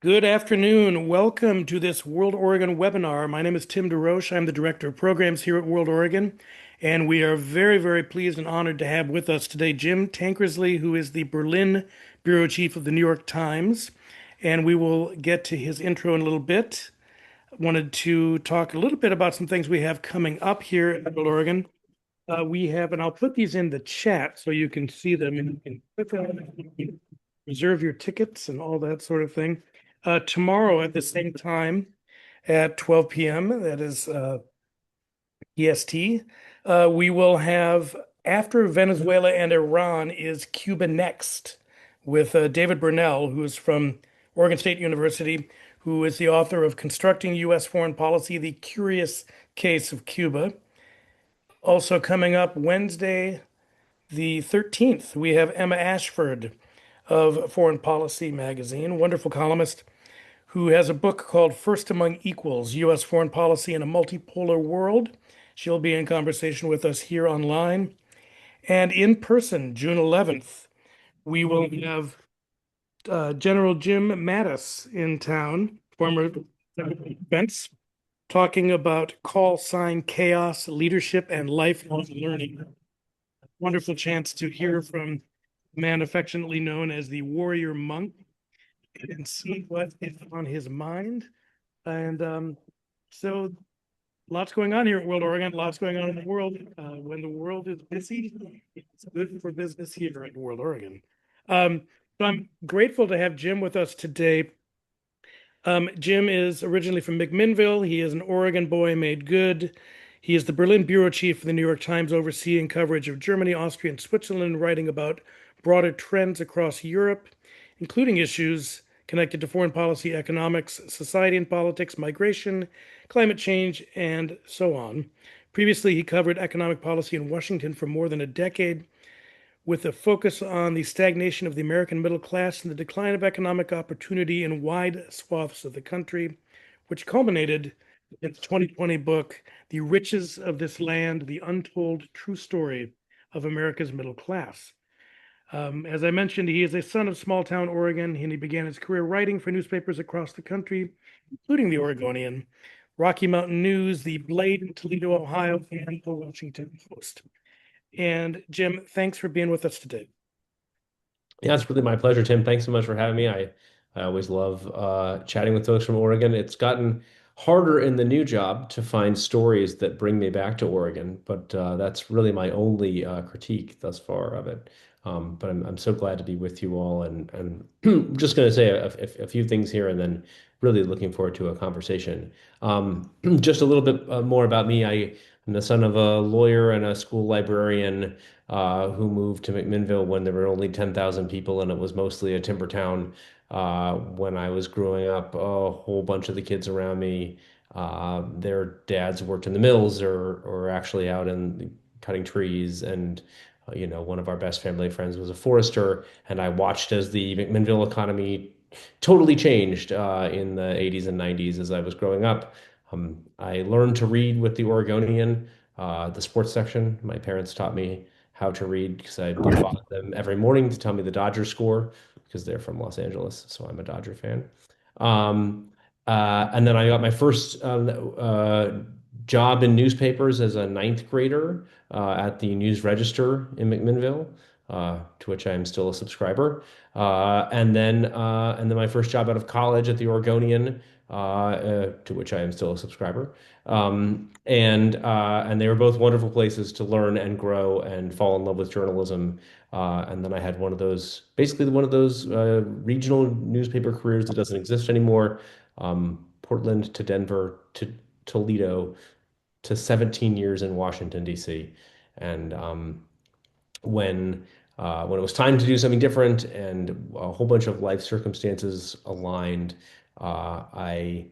Good afternoon. Welcome to this World Oregon webinar. My name is Tim DeRoche. I'm the Director of Programs here at World Oregon, and we are very, very pleased and honored to have with us today Jim Tankersley, who is the Berlin Bureau Chief of the New York Times, and we will get to his intro in a little bit. Wanted to talk a little bit about some things we have coming up here at World Oregon. We have, and I'll put these in the chat so you can see them and you can click on them, reserve your tickets and all that sort of thing. Tomorrow at the same time at 12 p.m., that is EST, we will have after Venezuela and Iran is Cuba next with David Burnell, who is from Oregon State University, who is the author of Constructing U.S. Foreign Policy, The Curious Case of Cuba. Also coming up Wednesday, the 13th, we have Emma Ashford of Foreign Policy magazine, wonderful columnist who has a book called First Among Equals, U.S. Foreign Policy in a Multipolar World. She'll be in conversation with us here online. And in person, June 11th, we will have General Jim Mattis in town, former defense, talking about call sign chaos, leadership, and lifelong learning. Wonderful chance to hear from a man affectionately known as the warrior monk and see what is on his mind. And so lots going on here at World Oregon, lots going on in the world. When the world is busy, it's good for business here at World Oregon. So I'm grateful to have Jim with us today. Jim is originally from McMinnville. He is an Oregon boy made good. He is the Berlin bureau chief for the New York Times, overseeing coverage of Germany, Austria, and Switzerland, writing about broader trends across Europe, including issues connected to foreign policy, economics, society and politics, migration, climate change, and so on. Previously, he covered economic policy in Washington for more than a decade, with a focus on the stagnation of the American middle class and the decline of economic opportunity in wide swaths of the country, which culminated in the 2020 book, The Riches of This Land, The Untold True Story of America's Middle Class. As I mentioned, he is a son of small town Oregon, and he began his career writing for newspapers across the country, including the Oregonian, Rocky Mountain News, the Blade in Toledo, Ohio, and the Washington Post. And Jim, thanks for being with us today. Yeah, it's really my pleasure, Tim. Thanks so much for having me. I always love chatting with folks from Oregon. It's gotten harder in the new job to find stories that bring me back to Oregon, but that's really my only critique thus far of it. But I'm so glad to be with you all, and I'm just going to say a few things here, and then really looking forward to a conversation. Just a little bit more about me. I'm the son of a lawyer and a school librarian who moved to McMinnville when there were only 10,000 people and it was mostly a timber town. When I was growing up, a whole bunch of the kids around me, their dads worked in the mills or actually out in cutting trees. And, one of our best family friends was a forester. And I watched as the McMinnville economy totally changed in the 80s and 90s as I was growing up. I learned to read with the Oregonian, the sports section. My parents taught me how to read because I would follow them every morning to tell me the Dodgers score because they're from Los Angeles, so I'm a Dodger fan. Um, and then I got my first job in newspapers as a ninth grader at the News Register in McMinnville, to which I am still a subscriber. And then my first job out of college at the Oregonian, to which I am still a subscriber. And they were both wonderful places to learn and grow and fall in love with journalism. And then I had basically one of those regional newspaper careers that doesn't exist anymore. Portland to Denver to Toledo to 17 years in Washington, D.C. And when it was time to do something different and a whole bunch of life circumstances aligned, I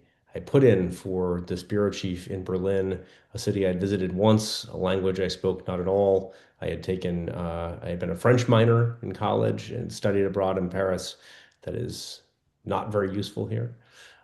put in for this bureau chief in Berlin, a city I'd visited once, a language I spoke not at all. I had been a French minor in college and studied abroad in Paris. That is not very useful here,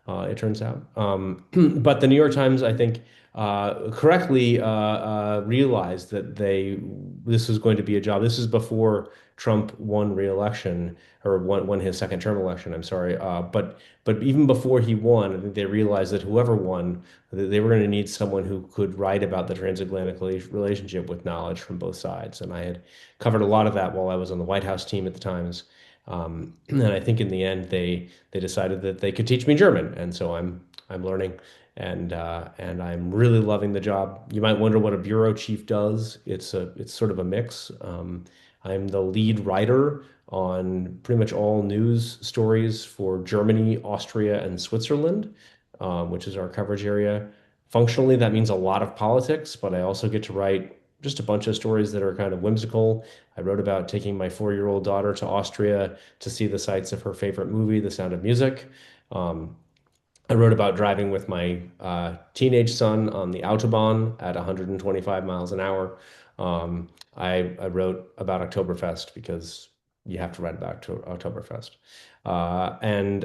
it turns out. But the New York Times, I think, correctly realized that this was going to be a job. This is before Trump won re-election or won his second term election. I'm sorry, but even before he won, I think they realized that whoever won, that they were going to need someone who could write about the transatlantic relationship with knowledge from both sides. And I had covered a lot of that while I was on the White House team at the times. And I think in the end they decided that they could teach me German, and so I'm learning and I'm really loving the job. You might wonder what a bureau chief does. It's sort of a mix. I'm the lead writer on pretty much all news stories for Germany, Austria, and Switzerland, which is our coverage area. Functionally, that means a lot of politics, but I also get to write just a bunch of stories that are kind of whimsical. I wrote about taking my 4-year-old daughter to Austria to see the sights of her favorite movie, The Sound of Music. Um, I wrote about driving with my teenage son on the Autobahn at 125 miles an hour. I wrote about Oktoberfest because you have to write about Oktoberfest. And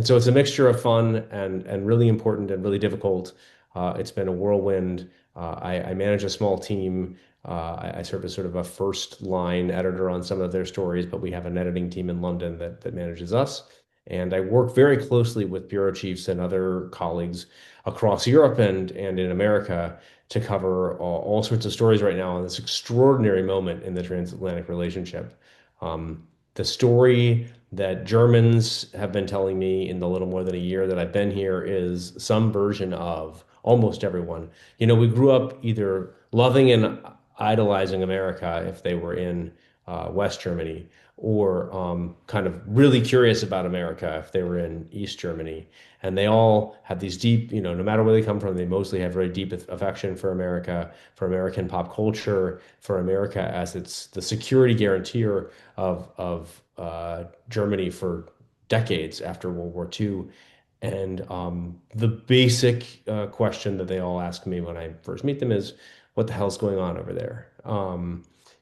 so it's a mixture of fun and really important and really difficult. It's been a whirlwind. I manage a small team. I serve as sort of a first line editor on some of their stories, but we have an editing team in London that manages us. And I work very closely with bureau chiefs and other colleagues across Europe and in America to cover all sorts of stories right now on this extraordinary moment in the transatlantic relationship. The story that Germans have been telling me in the little more than a year that I've been here is some version of almost everyone. You know, we grew up either loving and idolizing America if they were in West Germany, or kind of really curious about America if they were in East Germany. And they all have these deep, you know, no matter where they come from, they mostly have very deep affection for America, for American pop culture, for America as it's the security guarantor of Germany for decades after World War II. And the basic question that they all ask me when I first meet them is, "What the hell's going on over there?"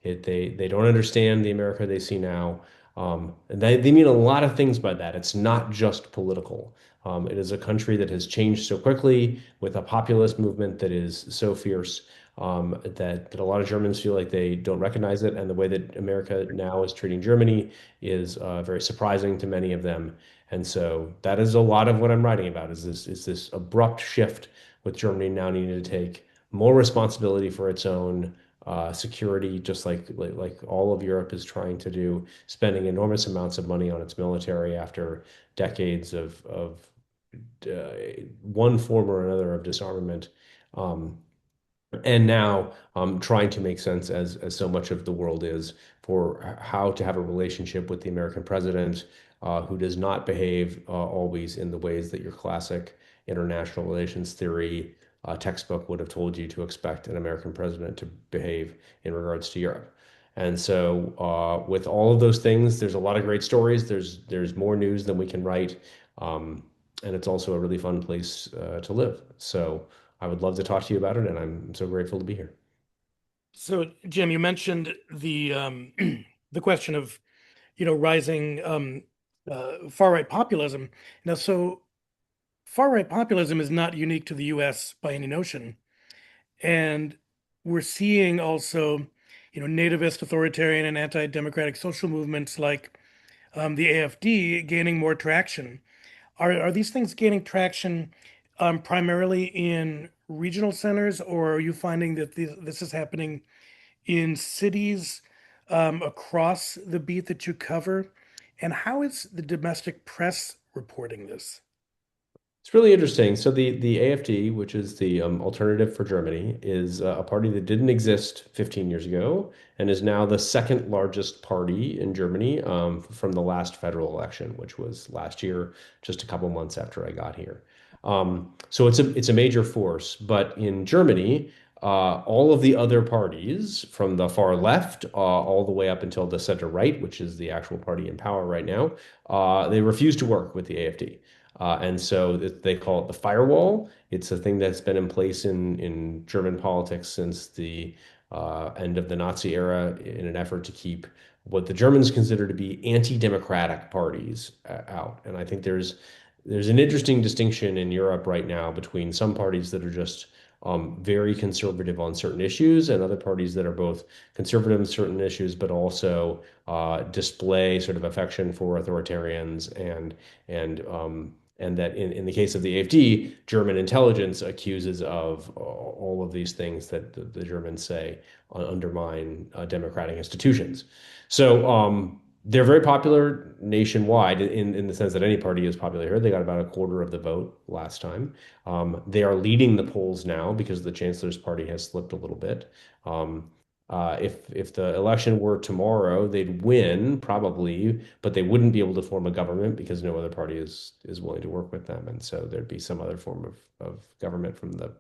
They don't understand the America they see now. And they mean a lot of things by that. It's not just political. It is a country that has changed so quickly with a populist movement that is so fierce that a lot of Germans feel like they don't recognize it. And the way that America now is treating Germany is very surprising to many of them. And so that is a lot of what I'm writing about is this abrupt shift with Germany now needing to take more responsibility for its own security, just like all of Europe is trying to do, spending enormous amounts of money on its military after decades of one form or another of disarmament. Um, and now trying to make sense as so much of the world is for how to have a relationship with the American president who does not behave always in the ways that your classic international relations theory textbook would have told you to expect an American president to behave in regards to Europe. And so with all of those things, there's a lot of great stories. There's more news than we can write. And it's also a really fun place to live. So I would love to talk to you about it, and I'm so grateful to be here. So, Jim, you mentioned the the question of, rising far right populism. Now, so far right populism is not unique to the U.S. by any notion, and we're seeing also, nativist, authoritarian, and anti-democratic social movements like the AfD gaining more traction. Are these things gaining traction primarily in regional centers, or are you finding that this is happening in cities across the beat that you cover? And how is the domestic press reporting this? It's really interesting. So the AfD, which is the alternative for Germany, is a party that didn't exist 15 years ago and is now the second largest party in Germany from the last federal election, which was last year, just a couple months after I got here. So it's a major force. But in Germany, all of the other parties, from the far left all the way up until the center right, which is the actual party in power right now, they refuse to work with the AfD. And so they call it the firewall. It's a thing that's been in place in German politics since the end of the Nazi era in an effort to keep what the Germans consider to be anti-democratic parties out. And I think there's an interesting distinction in Europe right now between some parties that are just very conservative on certain issues, and other parties that are both conservative on certain issues, but also display sort of affection for authoritarians and that in the case of the AfD, German intelligence accuses of all of these things that the Germans say undermine democratic institutions. So they're very popular nationwide in the sense that any party is popular here. They got about a quarter of the vote last time. They are leading the polls now because the chancellor's party has slipped a little bit. If the election were tomorrow, they'd win probably, but they wouldn't be able to form a government because no other party is willing to work with them, and so there'd be some other form of government from the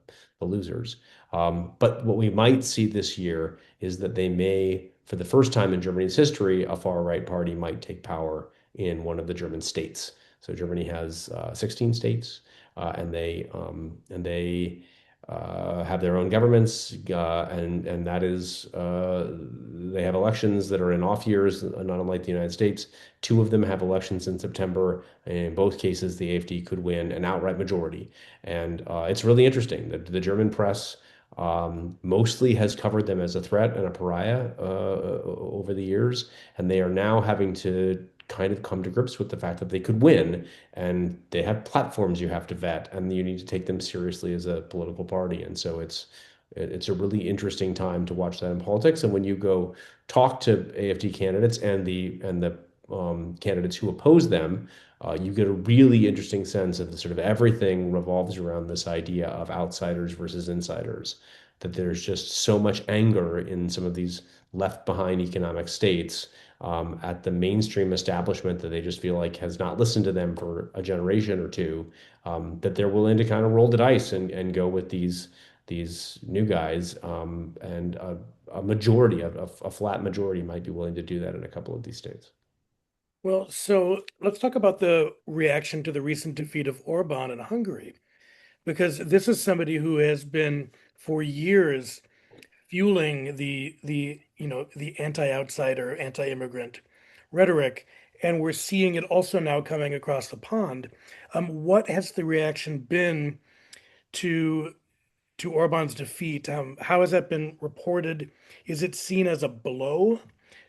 losers. But what we might see this year is that they may, for the first time in Germany's history, a far right party might take power in one of the German states. So Germany has 16 states, and they have their own governments, and that is they have elections that are in off years, not unlike the United States. Two of them have elections in September. In both cases, the AfD could win an outright majority, and it's really interesting. The German press mostly has covered them as a threat and a pariah over the years, and they are now having to kind of come to grips with the fact that they could win, and they have platforms you have to vet, and you need to take them seriously as a political party. And so it's a really interesting time to watch that in politics. And when you go talk to AfD candidates and the candidates who oppose them, you get a really interesting sense of the sort of everything revolves around this idea of outsiders versus insiders. That there's just so much anger in some of these left behind economic states at the mainstream establishment that they just feel like has not listened to them for a generation or two, that they're willing to kind of roll the dice and go with these new guys, and a majority of a flat majority might be willing to do that in a couple of these states. Well, so let's talk about the reaction to the recent defeat of Orban in Hungary, because this is somebody who has been for years fueling the anti-outsider, anti-immigrant rhetoric, and we're seeing it also now coming across the pond. What has the reaction been to Orban's defeat? How has that been reported? Is it seen as a blow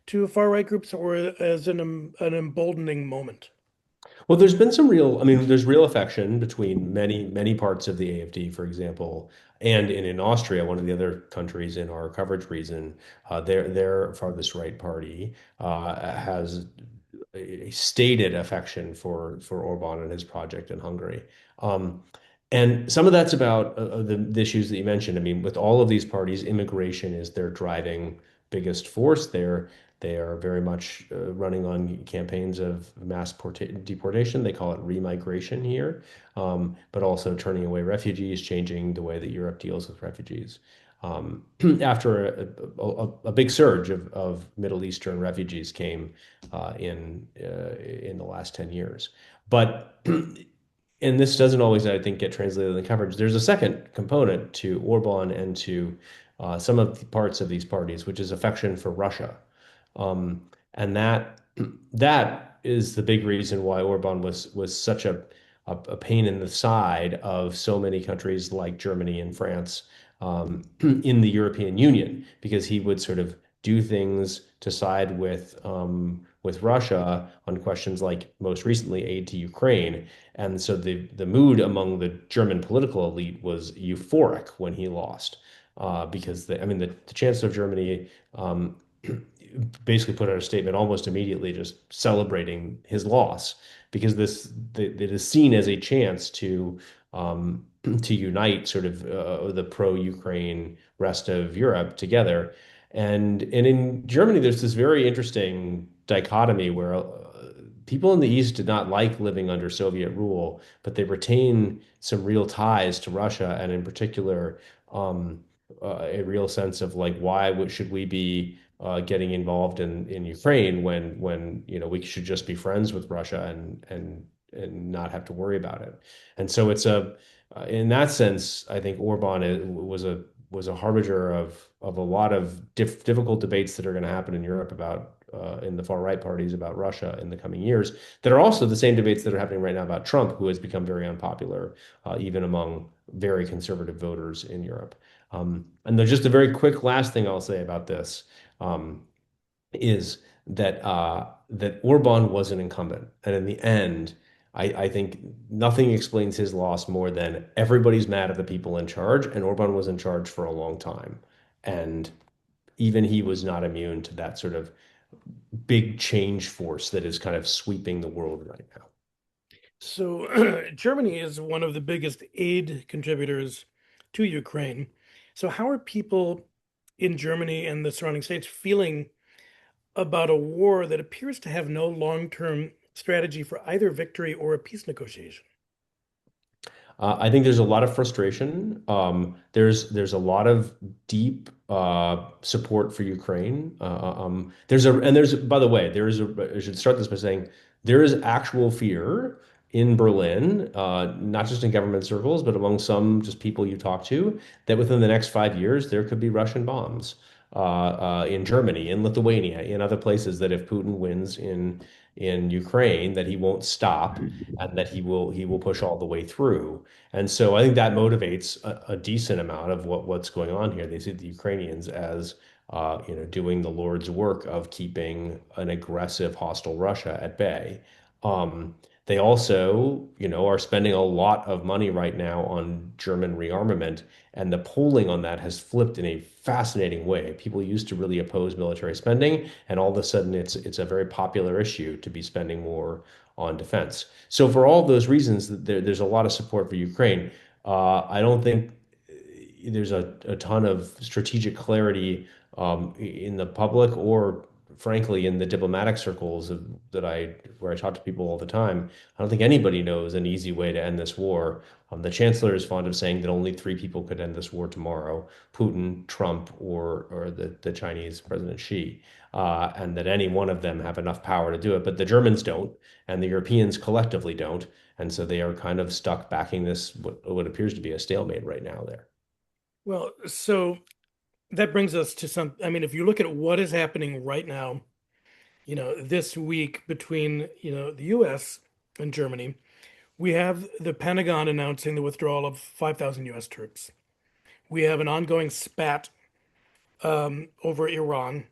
to far-right groups or as an emboldening moment? Well, there's been some real, I mean, there's real affection between many parts of the AfD, for example, and in Austria, one of the other countries in our coverage region, their farthest right party has a stated affection for Orban and his project in Hungary. Um, and some of that's about the issues that you mentioned. I mean, with all of these parties, immigration is their driving biggest force there. They are very much running on campaigns of deportation. They call it remigration here, but also turning away refugees, changing the way that Europe deals with refugees. After a big surge of Middle Eastern refugees came in the last 10 years. But and this doesn't always, I think, get translated in the coverage. There's a second component to Orban and to some of the parts of these parties, which is affection for Russia. And that is the big reason why Orban was such a pain in the side of so many countries like Germany and France in the European Union, because he would sort of do things to side with Russia on questions like most recently aid to Ukraine. And so the mood among the German political elite was euphoric when he lost, because I mean the Chancellor of Germany basically put out a statement almost immediately, just celebrating his loss, because it is seen as a chance to unite sort of the pro-Ukraine rest of Europe together. And in Germany, there's this very interesting dichotomy where people in the East did not like living under Soviet rule, but they retain some real ties to Russia, and in particular, a real sense of like, should we be getting involved in Ukraine when we should just be friends with Russia and not have to worry about it. And so it's a in that sense, I think was a harbinger of a lot of difficult debates that are going to happen in Europe about in the far right parties about Russia in the coming years that are also the same debates that are happening right now about Trump, who has become very unpopular, even among very conservative voters in Europe. And there's just a very quick last thing I'll say about this. Um, is that Orban was an incumbent, and in the end, I think nothing explains his loss more than everybody's mad at the people in charge, and Orban was in charge for a long time, and even he was not immune to that sort of big change force that is kind of sweeping the world right now. So Germany is one of the biggest aid contributors to Ukraine. So how are people in Germany and the surrounding states feeling about a war that appears to have no long-term strategy for either victory or a peace negotiation? I think there's a lot of frustration. There's a lot of deep support for Ukraine. There's by the way, I should start this by saying there is actual fear in Berlin, not just in government circles, but among some just people you talk to, that within the next 5 years there could be Russian bombs in Germany, in Lithuania, in other places. That if Putin wins in Ukraine, that he won't stop and that he will push all the way through. And so I think that motivates a decent amount of what's going on here. They see the Ukrainians as doing the Lord's work of keeping an aggressive, hostile Russia at bay. They also, are spending a lot of money right now on German rearmament, and the polling on that has flipped in a fascinating way. People used to really oppose military spending, and all of a sudden it's a very popular issue to be spending more on defense. So for all those reasons, there's a lot of support for Ukraine. I don't think there's a ton of strategic clarity in the public or frankly in the diplomatic circles where I talk to people all the time. I don't think anybody knows an easy way to end this war. The chancellor is fond of saying that only three people could end this war tomorrow: Putin, Trump, or the Chinese President Xi, and that any one of them have enough power to do it. But the Germans don't, and the Europeans collectively don't, and so they are kind of stuck backing this what appears to be a stalemate right now there. Well, so that brings us to I mean, if you look at what is happening right now, this week between, the US and Germany, we have the Pentagon announcing the withdrawal of 5,000 US troops. We have an ongoing spat over Iran.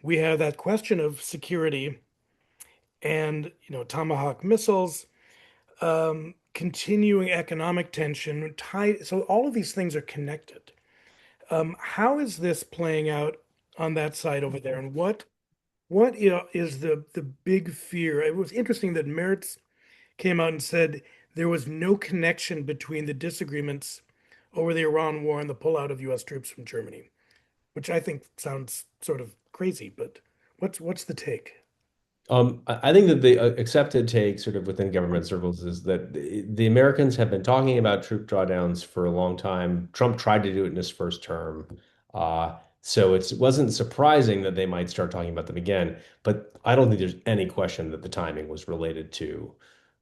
We have that question of security and, Tomahawk missiles, continuing economic tension, so all of these things are connected. How is this playing out on that side over there? And what is the big fear? It was interesting that Merz came out and said there was no connection between the disagreements over the Iran war and the pullout of US troops from Germany, which I think sounds sort of crazy, but what's the take? I think that the accepted take, sort of within government circles, is that the Americans have been talking about troop drawdowns for a long time. Trump tried to do it in his first term, so it wasn't surprising that they might start talking about them again. But I don't think there's any question that the timing was related to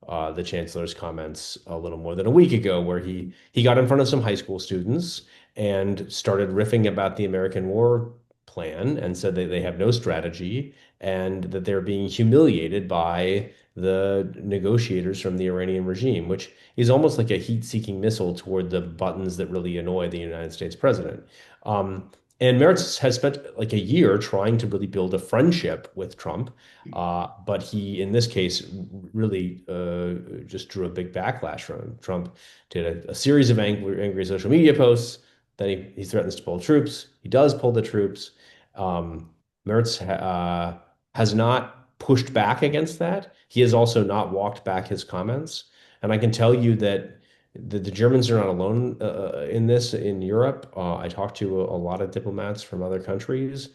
the chancellor's comments a little more than a week ago, where he got in front of some high school students and started riffing about the American war plan and said that they have no strategy and that they're being humiliated by the negotiators from the Iranian regime, which is almost like a heat-seeking missile toward the buttons that really annoy the United States president. And Merz has spent like a year trying to really build a friendship with Trump, but he, in this case, really just drew a big backlash from him. Trump did a series of angry social media posts. Then he threatens to pull troops. He does pull the troops. Um, Merz has not pushed back against that. He has also not walked back his comments. And I can tell you that the Germans are not alone in this in Europe. I talked to a lot of diplomats from other countries.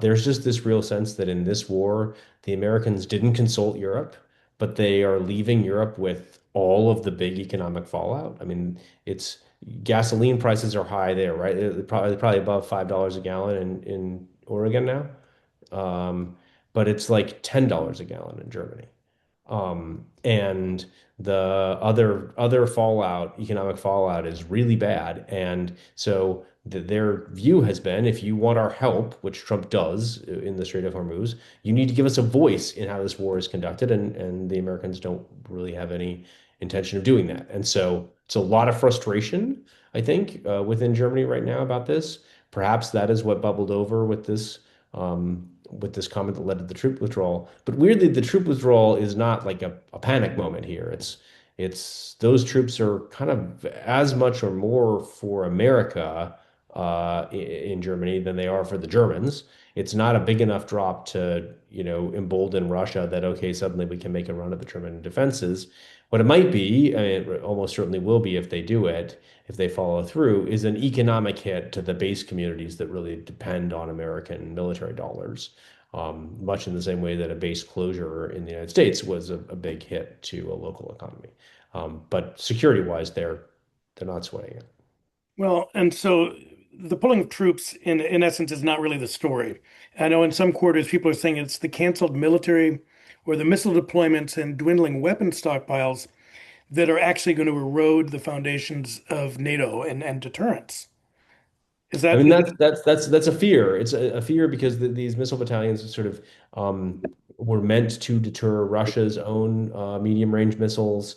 There's just this real sense that in this war, the Americans didn't consult Europe, but they are leaving Europe with all of the big economic fallout. I mean, it's gasoline prices are high there, right? They're probably above $5 a gallon in Oregon now. Um, but it's like $10 a gallon in Germany. And the other fallout, economic fallout, is really bad. And so their view has been, if you want our help, which Trump does in the Strait of Hormuz, you need to give us a voice in how this war is conducted. And the Americans don't really have any intention of doing that. And so it's a lot of frustration, I think, within Germany right now about this. Perhaps that is what bubbled over with this comment that led to the troop withdrawal. But weirdly, the troop withdrawal is not like a panic moment here. It's those troops are kind of as much or more for America in Germany than they are for the Germans. It's not a big enough drop to, embolden Russia that, okay, suddenly we can make a run at the German defenses. What it might be, and it almost certainly will be if they do it, if they follow through, is an economic hit to the base communities that really depend on American military dollars, much in the same way that a base closure in the United States was a big hit to a local economy. But security-wise, they're not sweating it. Well, and so the pulling of troops in essence is not really the story. I know in some quarters people are saying it's the canceled military or the missile deployments and dwindling weapon stockpiles that are actually going to erode the foundations of NATO and deterrence. Is I that mean, is that's a fear. It's a fear because these missile battalions sort of were meant to deter Russia's own medium range missiles.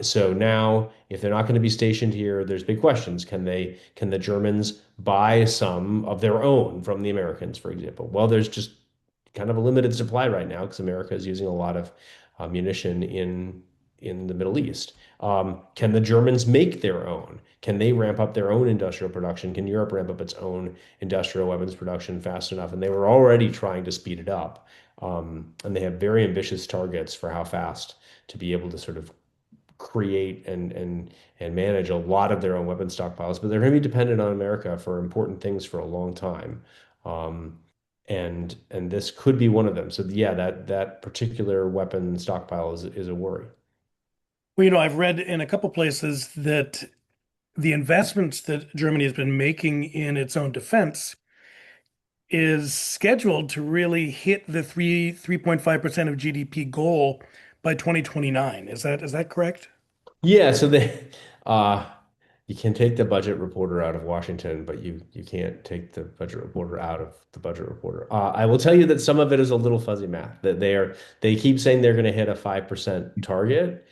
So now, if they're not going to be stationed here, there's big questions. Can the Germans buy some of their own from the Americans, for example? Well, there's just kind of a limited supply right now because America is using a lot of munition in the Middle East. Can the Germans make their own? Can they ramp up their own industrial production? Can Europe ramp up its own industrial weapons production fast enough? And they were already trying to speed it up. And they have very ambitious targets for how fast to be able to sort of create and manage a lot of their own weapon stockpiles. But they're going to be dependent on America for important things for a long time. Um, and this could be one of them. So yeah, that particular weapon stockpile is a worry. well, I've read in a couple places that the investments that Germany has been making in its own defense is scheduled to really hit the 3.5% of GDP goal by 2029. Is that correct? Yeah, so uh you can take the budget reporter out of Washington, but you can't take the budget reporter out of the budget reporter. I will tell you that some of it is a little fuzzy math. That they keep saying they're going to hit a 5% target.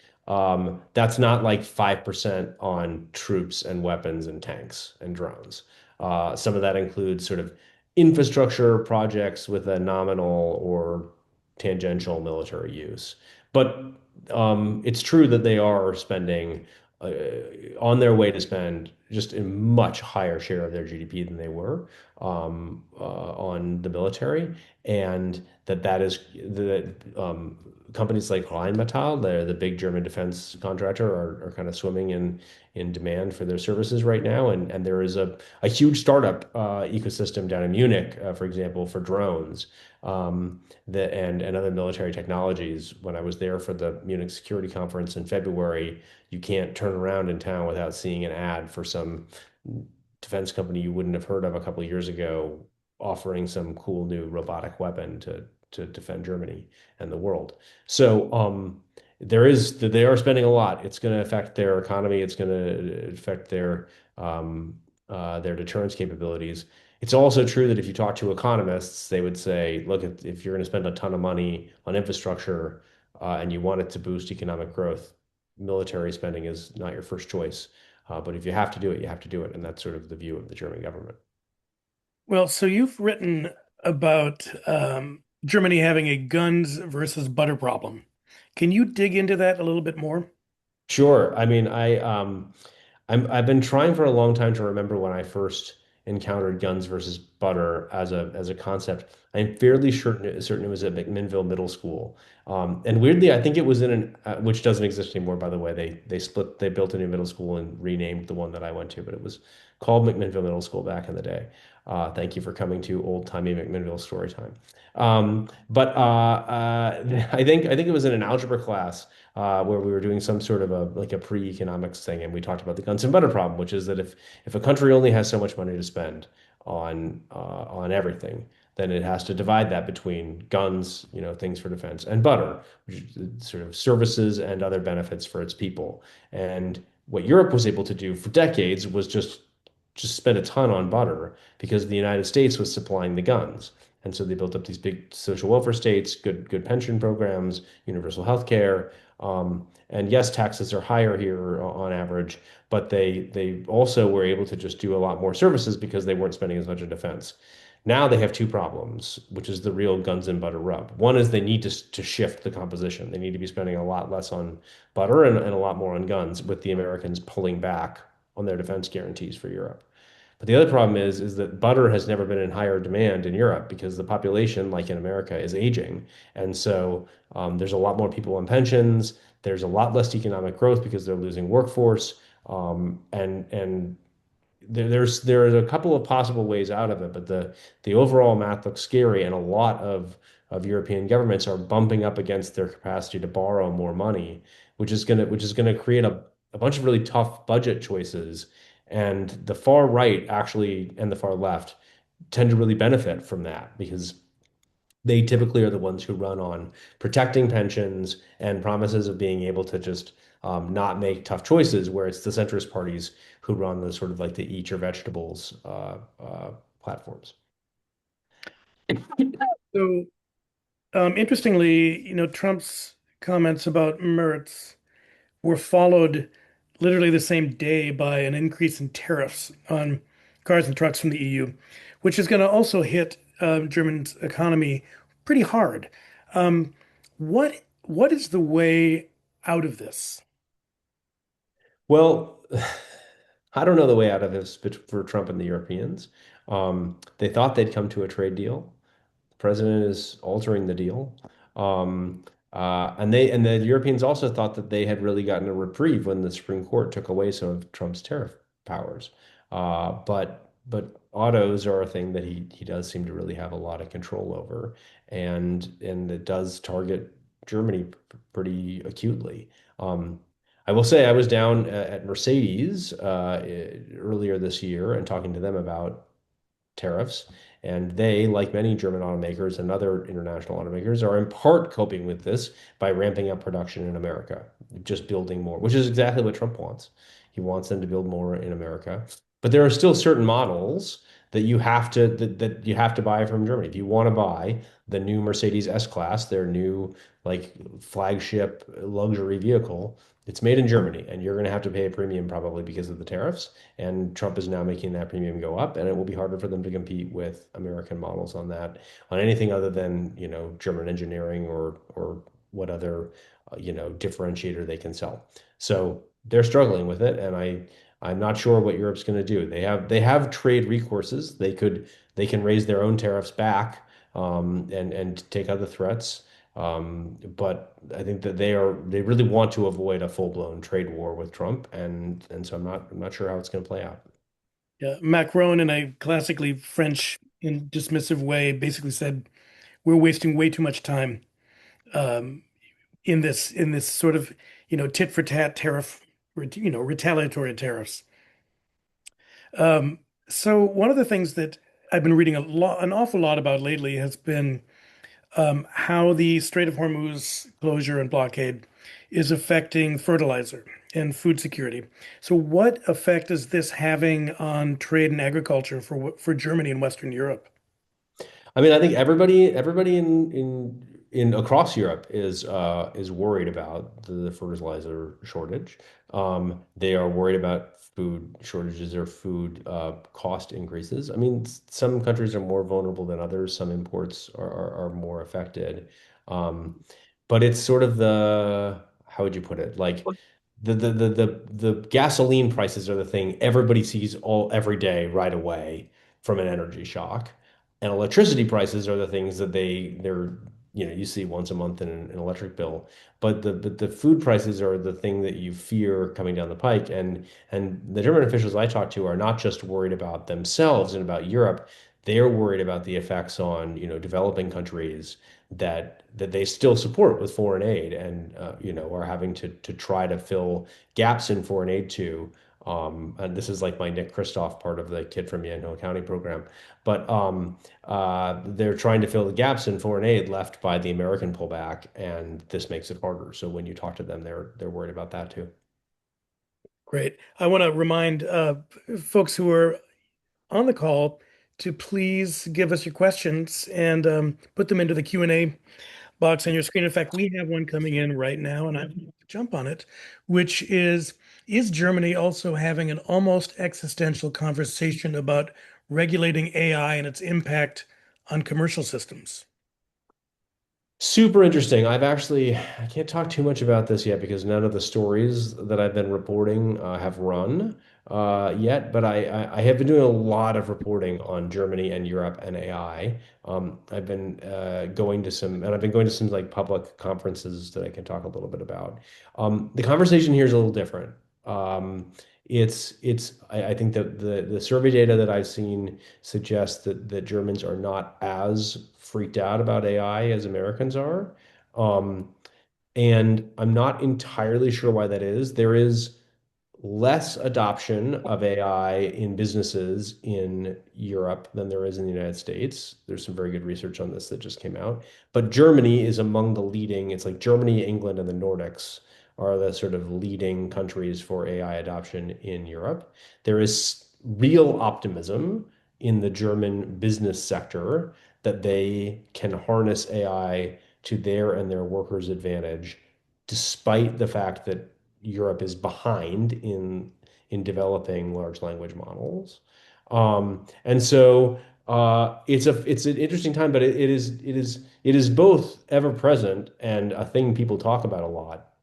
That's not like 5% on troops and weapons and tanks and drones. Some of that includes sort of infrastructure projects with a nominal or tangential military use. But it's true that they are spending uh, on their way to spend just a much higher share of their GDP than they were on the military, and that is that companies like Rheinmetall, the big German defense contractor, are kind of swimming in demand for their services right now, and there is a huge startup ecosystem down in Munich, for example, for drones. And other military technologies. When I was there for the Munich Security Conference in February, you can't turn around in town without seeing an ad for some defense company you wouldn't have heard of a couple of years ago offering some cool new robotic weapon to defend Germany and the world. So they are spending a lot. It's going to affect their economy. It's going to affect their deterrence capabilities. It's also true that if you talk to economists, they would say, look, if you're going to spend a ton of money on infrastructure and you want it to boost economic growth, military spending is not your first choice. But if you have to do it, you have to do it. And that's sort of the view of the German government. Well, so you've written about Germany having a guns versus butter problem. Can you dig into that a little bit more? Sure. I mean, I've been trying for a long time to remember when I first encountered guns versus butter as a concept. I'm fairly certain it was at McMinnville Middle School. And weirdly, I think it was in an which doesn't exist anymore, by the way. They built a new middle school and renamed the one that I went to, but it was called McMinnville Middle School back in the day. Thank you for coming to old-timey McMinnville story time. But I think it was in an algebra class where we were doing some sort of a pre-economics thing, and we talked about the guns and butter problem, which is that if a country only has so much money to spend on everything, then it has to divide that between guns, things for defense, and butter, which is sort of services and other benefits for its people. And what Europe was able to do for decades was just spend a ton on butter because the United States was supplying the guns. And so they built up these big social welfare states, good pension programs, universal health care. And yes, taxes are higher here on average, but they also were able to just do a lot more services because they weren't spending as much on defense. Now they have two problems, which is the real guns and butter rub. One is they need to shift the composition. They need to be spending a lot less on butter and a lot more on guns, with the Americans pulling back on their defense guarantees for Europe. But the other problem is that butter has never been in higher demand in Europe because the population, like in America, is aging. And so there's a lot more people on pensions. There's a lot less economic growth because they're losing workforce. And there's a couple of possible ways out of it, but the overall math looks scary, and a lot of European governments are bumping up against their capacity to borrow more money, which is gonna create a bunch of really tough budget choices. And the far right actually and the far left tend to really benefit from that because they typically are the ones who run on protecting pensions and promises of being able to just not make tough choices, where it's the centrist parties who run the sort of like the eat your vegetables platforms. So, interestingly, Trump's comments about Mertz were followed literally the same day by an increase in tariffs on cars and trucks from the EU, which is going to also hit Germany's economy pretty hard. Um, what is the way out of this? Well, I don't know the way out of this for Trump and the Europeans. They thought they'd come to a trade deal. The president is altering the deal. Um, and the Europeans also thought that they had really gotten a reprieve when the Supreme Court took away some of Trump's tariff powers. But autos are a thing that he does seem to really have a lot of control over, and it does target Germany pretty acutely. I will say I was down at Mercedes earlier this year and talking to them about tariffs. And they, like many German automakers and other international automakers, are in part coping with this by ramping up production in America, just building more, which is exactly what Trump wants. He wants them to build more in America. But there are still certain models that you have to buy from Germany. If you want to buy the new Mercedes S-Class, their new like flagship luxury vehicle, it's made in Germany, and you're going to have to pay a premium probably because of the tariffs. And Trump is now making that premium go up, and it will be harder for them to compete with American models on that, on anything other than, German engineering or what other, differentiator they can sell. So they're struggling with it, and I'm not sure what Europe's going to do. They have trade recourses. They can raise their own tariffs back, and take other threats. But I think that they really want to avoid a full-blown trade war with Trump, and so I'm not sure how it's going to play out. Yeah, Macron, in a classically French and dismissive way, basically said we're wasting way too much time um, in this sort of tit for tat tariff, retaliatory tariffs. Um, so one of the things that I've been reading an awful lot about lately has been how the Strait of Hormuz closure and blockade is affecting fertilizer and food security. So what effect is this having on trade and agriculture for Germany and Western Europe? I mean, I think everybody in across Europe is worried about the fertilizer shortage. They are worried about food shortages or food cost increases. I mean, some countries are more vulnerable than others. Some imports are more affected. Um, but it's sort of how would you put it? Like the gasoline prices are the thing everybody sees every day right away from an energy shock. And electricity prices are the things that you see once a month in an electric bill. But the food prices are the thing that you fear coming down the pike. And the German officials I talked to are not just worried about themselves and about Europe. They're worried about the effects on, developing countries that they still support with foreign aid, and are having to try to fill gaps in foreign aid to. And this is like my Nick Kristoff part of the Kid from Yale County program. But they're trying to fill the gaps in foreign aid left by the American pullback, and this makes it harder. So when you talk to them, they're worried about that too. Great. I want to remind folks who are on the call to please give us your questions and put them into the Q&A box on your screen. In fact, we have one coming in right now, and I jump on it, which is Germany also having an almost existential conversation about regulating AI and its impact on commercial systems? Super interesting. I can't talk too much about this yet because none of the stories that I've been reporting have run yet, but I have been doing a lot of reporting on Germany and Europe and AI. I've been going to some, and I've been going to some like public conferences that I can talk a little bit about. The conversation here is a little different. I think that the survey data that I've seen suggests that Germans are not as freaked out about AI as Americans are. Um, and I'm not entirely sure why that is. There is less adoption of AI in businesses in Europe than there is in the United States. There's some very good research on this that just came out. But Germany is among the leading, it's like Germany, England, and the Nordics are the sort of leading countries for AI adoption in Europe. There is real optimism in the German business sector that they can harness AI to their and their workers' advantage, despite the fact that Europe is behind in developing large language models. And so it's an interesting time, but it is both ever present and a thing people talk about a lot.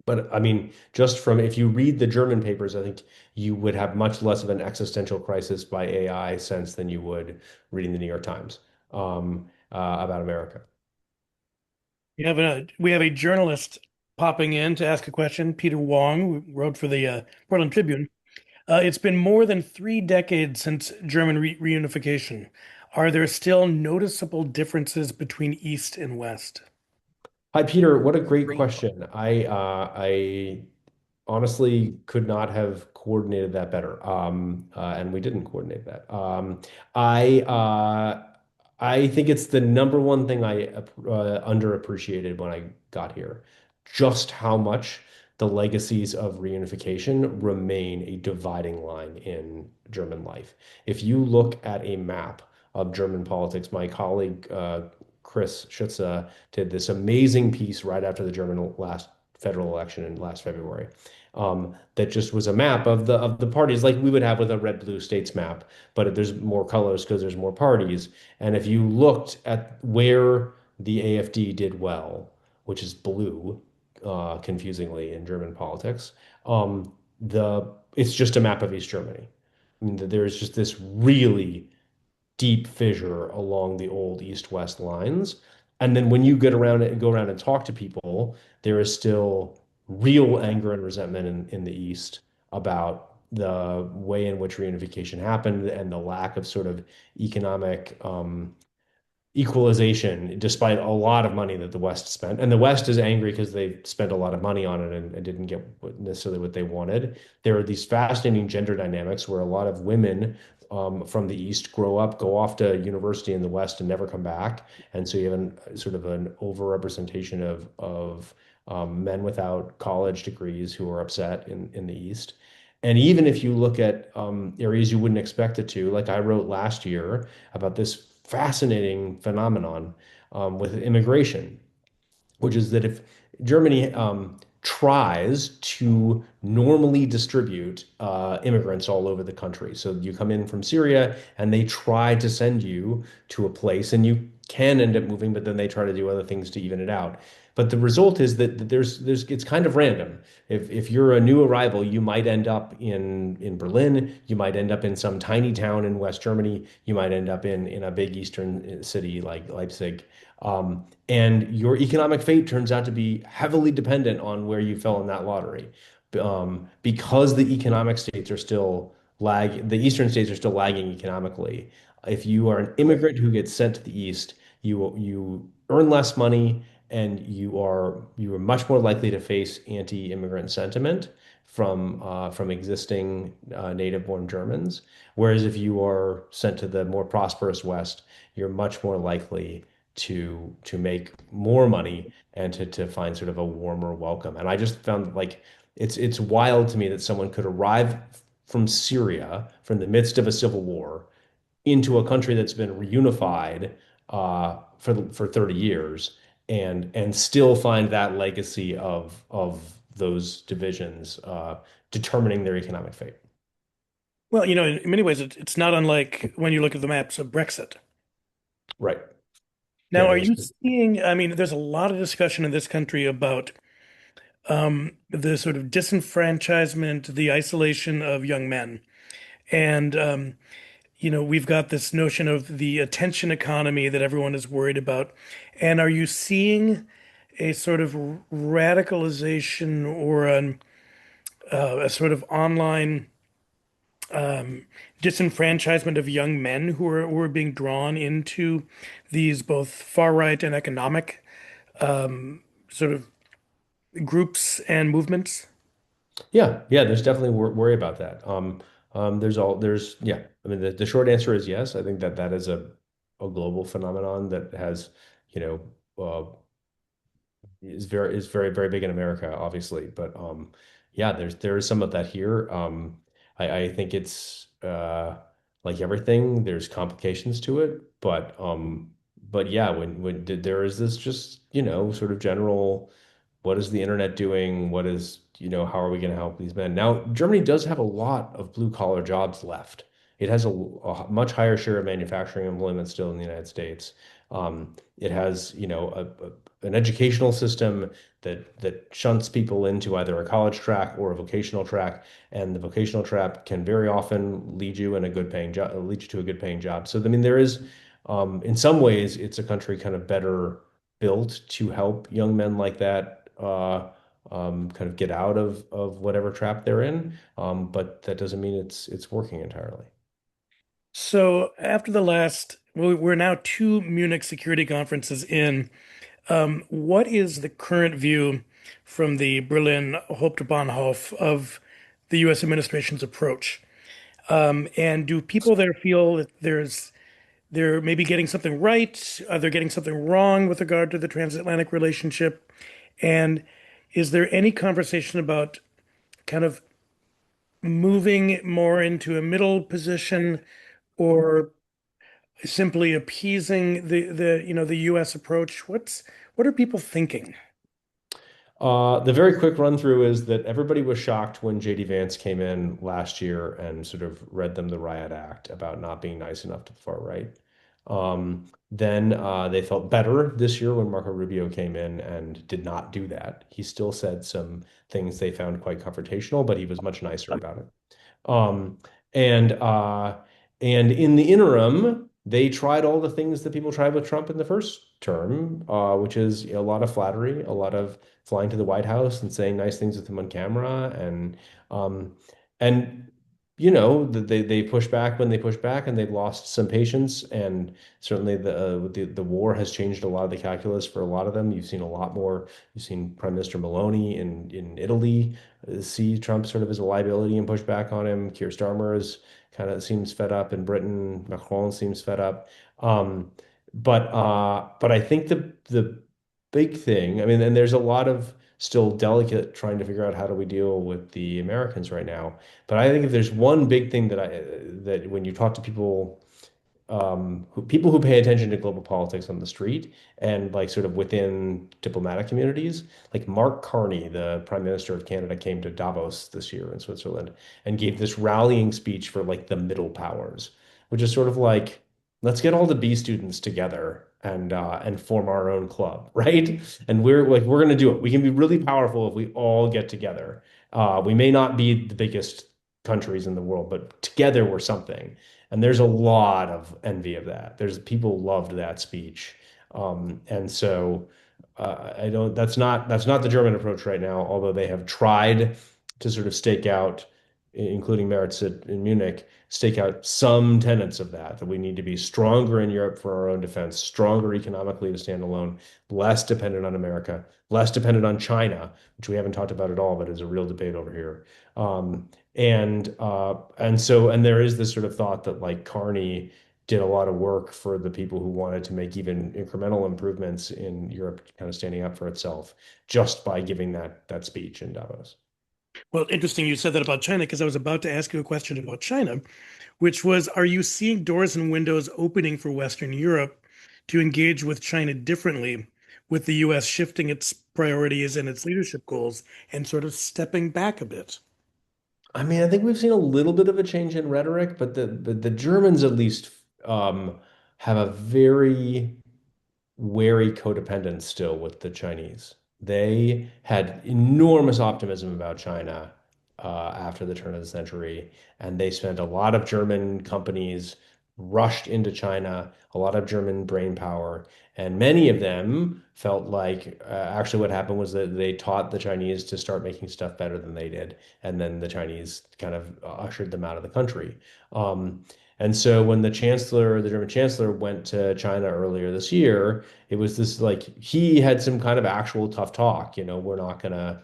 But I mean, just from if you read the German papers, I think you would have much less of an existential crisis by AI sense than you would reading the New York Times about America. We have a journalist popping in to ask a question, Peter Wong, who wrote for the Portland Tribune. It's been more than 3 decades since German reunification. Are there still noticeable differences between East and West? Hi, Peter. What a great question. I honestly could not have coordinated that better. And we didn't coordinate that. I uh, I think it's the number one thing I underappreciated when I got here, just how much the legacies of reunification remain a dividing line in German life. If you look at a map of German politics, my colleague Chris Schütze did this amazing piece right after the German last federal election in last February. That just was a map of the parties like we would have with a red blue states map, but there's more colors because there's more parties. And if you looked at where the AfD did well, which is blue, confusingly in German politics, the it's just a map of East Germany. I mean, there's just this really deep fissure along the old east-west lines. And then when you get around it and go around and talk to people, there is still real anger and resentment in the East about the way in which reunification happened and the lack of sort of economic equalization, despite a lot of money that the West spent. And the West is angry because they spent a lot of money on it and didn't get necessarily what they wanted. There are these fascinating gender dynamics where a lot of women from the East grow up, go off to university in the West and never come back. And so you have sort of an overrepresentation of men without college degrees who are upset in the East. And even if you look at areas you wouldn't expect it to, like I wrote last year about this fascinating phenomenon with immigration, which is that if Germany tries to normally distribute immigrants all over the country, so you come in from Syria and they try to send you to a place, and you can end up moving, but then they try to do other things to even it out. But the result is that there's it's kind of random. If you're a new arrival, you might end up in Berlin, you might end up in some tiny town in West Germany, you might end up in a big eastern city like Leipzig. And your economic fate turns out to be heavily dependent on where you fell in that lottery. Because the economic states are still the eastern states are still lagging economically. If you are an immigrant who gets sent to the east, you earn less money and you are much more likely to face anti-immigrant sentiment from existing native-born Germans. Whereas if you are sent to the more prosperous West, you're much more likely to make more money and to find sort of a warmer welcome. And I just found like it's wild to me that someone could arrive from Syria, from the midst of a civil war, into a country that's been reunified for 30 years and still find that legacy of those divisions determining their economic fate. Well, in many ways, it's not unlike when you look at the maps of Brexit. Right. Yeah, Now, are you seeing, I mean, there's a lot of discussion in this country about the sort of disenfranchisement, the isolation of young men. And, we've got this notion of the attention economy that everyone is worried about. And are you seeing a sort of radicalization or a sort of online disenfranchisement of young men who are being drawn into these both far right and economic sort of groups and movements? yeah, there's definitely worry about that. Yeah. I mean, the short answer is yes. I think that that is a global phenomenon that has, you know, is very big in America, obviously. But yeah, there is some of that here. I think it's like everything, there's complications to it, but yeah, there is this just sort of general, what is the internet doing? What is how are we going to help these men? Now, Germany does have a lot of blue collar jobs left. It has a much higher share of manufacturing employment still in the United States. It has, an educational system that shunts people into either a college track or a vocational track, and the vocational track can very often lead you in a good paying job, lead you to a good paying job. So, I mean, there is, in some ways, it's a country kind of better built to help young men like that kind of get out of whatever trap they're in. But that doesn't mean it's working entirely. So after we're now two Munich security conferences in. What is the current view from the Berlin Hauptbahnhof of the U.S. administration's approach? And do people there feel that they're maybe getting something right? Are they getting something wrong with regard to the transatlantic relationship? And is there any conversation about kind of moving more into a middle position or simply appeasing the U.S. approach? What are people thinking? The very quick run through is that everybody was shocked when JD Vance came in last year and sort of read them the riot act about not being nice enough to the far right. Then they felt better this year when Marco Rubio came in and did not do that. He still said some things they found quite confrontational, but he was much nicer about it. Um, and uh, and in the interim, they tried all the things that people tried with Trump in the first term, which is a lot of flattery, a lot of flying to the White House and saying nice things with him on camera, um, and they push back when they push back, and they've lost some patience. And certainly the war has changed a lot of the calculus for a lot of them. You've seen a lot more. You've seen Prime Minister Meloni in Italy see Trump sort of as a liability and push back on him. Keir Starmer is kind of seems fed up in Britain. Macron seems fed up. Um, but I think the big thing, I mean, and there's a lot of still delicate trying to figure out how do we deal with the Americans right now. But I think if there's one big thing that when you talk to people people who pay attention to global politics on the street and like sort of within diplomatic communities, like Mark Carney, the Prime Minister of Canada, came to Davos this year in Switzerland and gave this rallying speech for like the middle powers, which is sort of like, let's get all the B students together and form our own club, right? And we're gonna do it. We can be really powerful if we all get together. We may not be the biggest countries in the world, but together we're something. And there's a lot of envy of that. There's people loved that speech. And so I don't that's not the German approach right now, although they have tried to sort of stake out including merits in Munich, stake out some tenets of that, that we need to be stronger in Europe for our own defense, stronger economically to stand alone, less dependent on America, less dependent on China, which we haven't talked about at all, but is a real debate over here. And there is this sort of thought that like Carney did a lot of work for the people who wanted to make even incremental improvements in Europe, kind of standing up for itself, just by giving that speech in Davos. Well, interesting you said that about China because I was about to ask you a question about China, which was, are you seeing doors and windows opening for Western Europe to engage with China differently, with the US shifting its priorities and its leadership goals and sort of stepping back a bit? I mean, I think we've seen a little bit of a change in rhetoric, but the Germans at least have a very wary codependence still with the Chinese. They had enormous optimism about China after the turn of the century, and they spent a lot of German companies rushed into China, a lot of German brain power, and many of them felt like actually what happened was that they taught the Chinese to start making stuff better than they did, and then the Chinese kind of ushered them out of the country. And so when the German chancellor, went to China earlier this year, it was this like he had some kind of actual tough talk. We're not gonna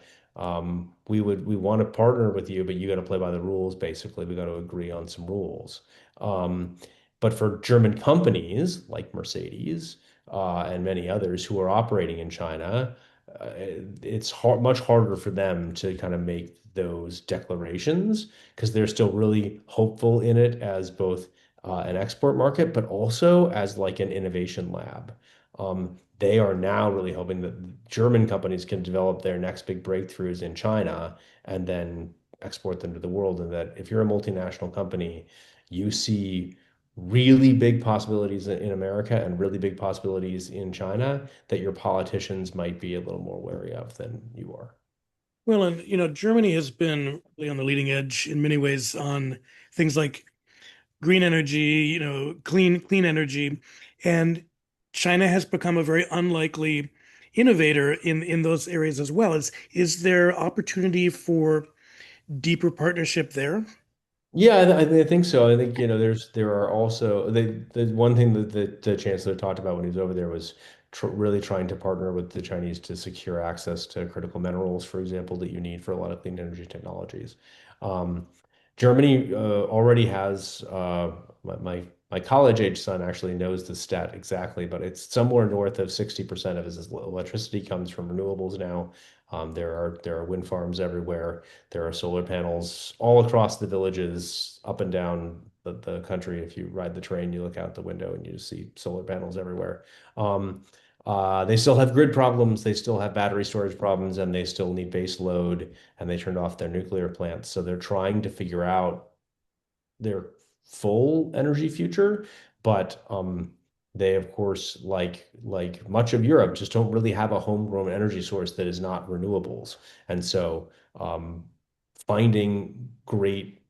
we want to partner with you, but you got to play by the rules, basically. We got to agree on some rules. Um, but for German companies like Mercedes and many others who are operating in China, it's much harder for them to kind of make those declarations because they're still really hopeful in it as both an export market, but also as like an innovation lab. They are now really hoping that German companies can develop their next big breakthroughs in China and then export them to the world. And that if you're a multinational company, you see really big possibilities in America and really big possibilities in China that your politicians might be a little more wary of than you are. Well, and Germany has been really on the leading edge in many ways on things like green energy, clean energy, and China has become a very unlikely innovator in those areas as well. Is there opportunity for deeper partnership there? Yeah, I think so. I think, there are also the one thing that the chancellor talked about when he was over there was really trying to partner with the Chinese to secure access to critical minerals, for example, that you need for a lot of clean energy technologies. Um, Germany already has my college age son actually knows the stat exactly, but it's somewhere north of 60% of his electricity comes from renewables now. There are wind farms everywhere. There are solar panels all across the villages, up and down the country. If you ride the train, you look out the window and you just see solar panels everywhere. Um, they still have grid problems, they still have battery storage problems, and they still need base load, and they turned off their nuclear plants. So they're trying to figure out their full energy future, but they, of course, like much of Europe, just don't really have a homegrown energy source that is not renewables. And so finding great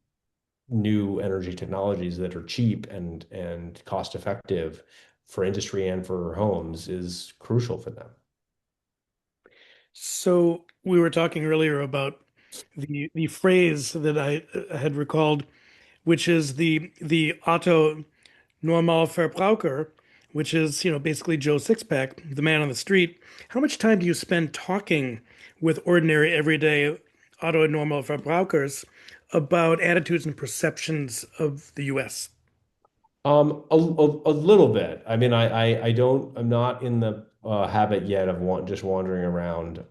new energy technologies that are cheap and cost effective for industry and for homes is crucial for them. So we were talking earlier about the phrase that I had recalled, which is the Otto Normalverbraucher, which is, basically Joe Sixpack, the man on the street. How much time do you spend talking with ordinary, everyday Otto Normalverbrauchers about attitudes and perceptions of the US? A little bit. I mean, I don't, I'm not in the habit yet of just wandering around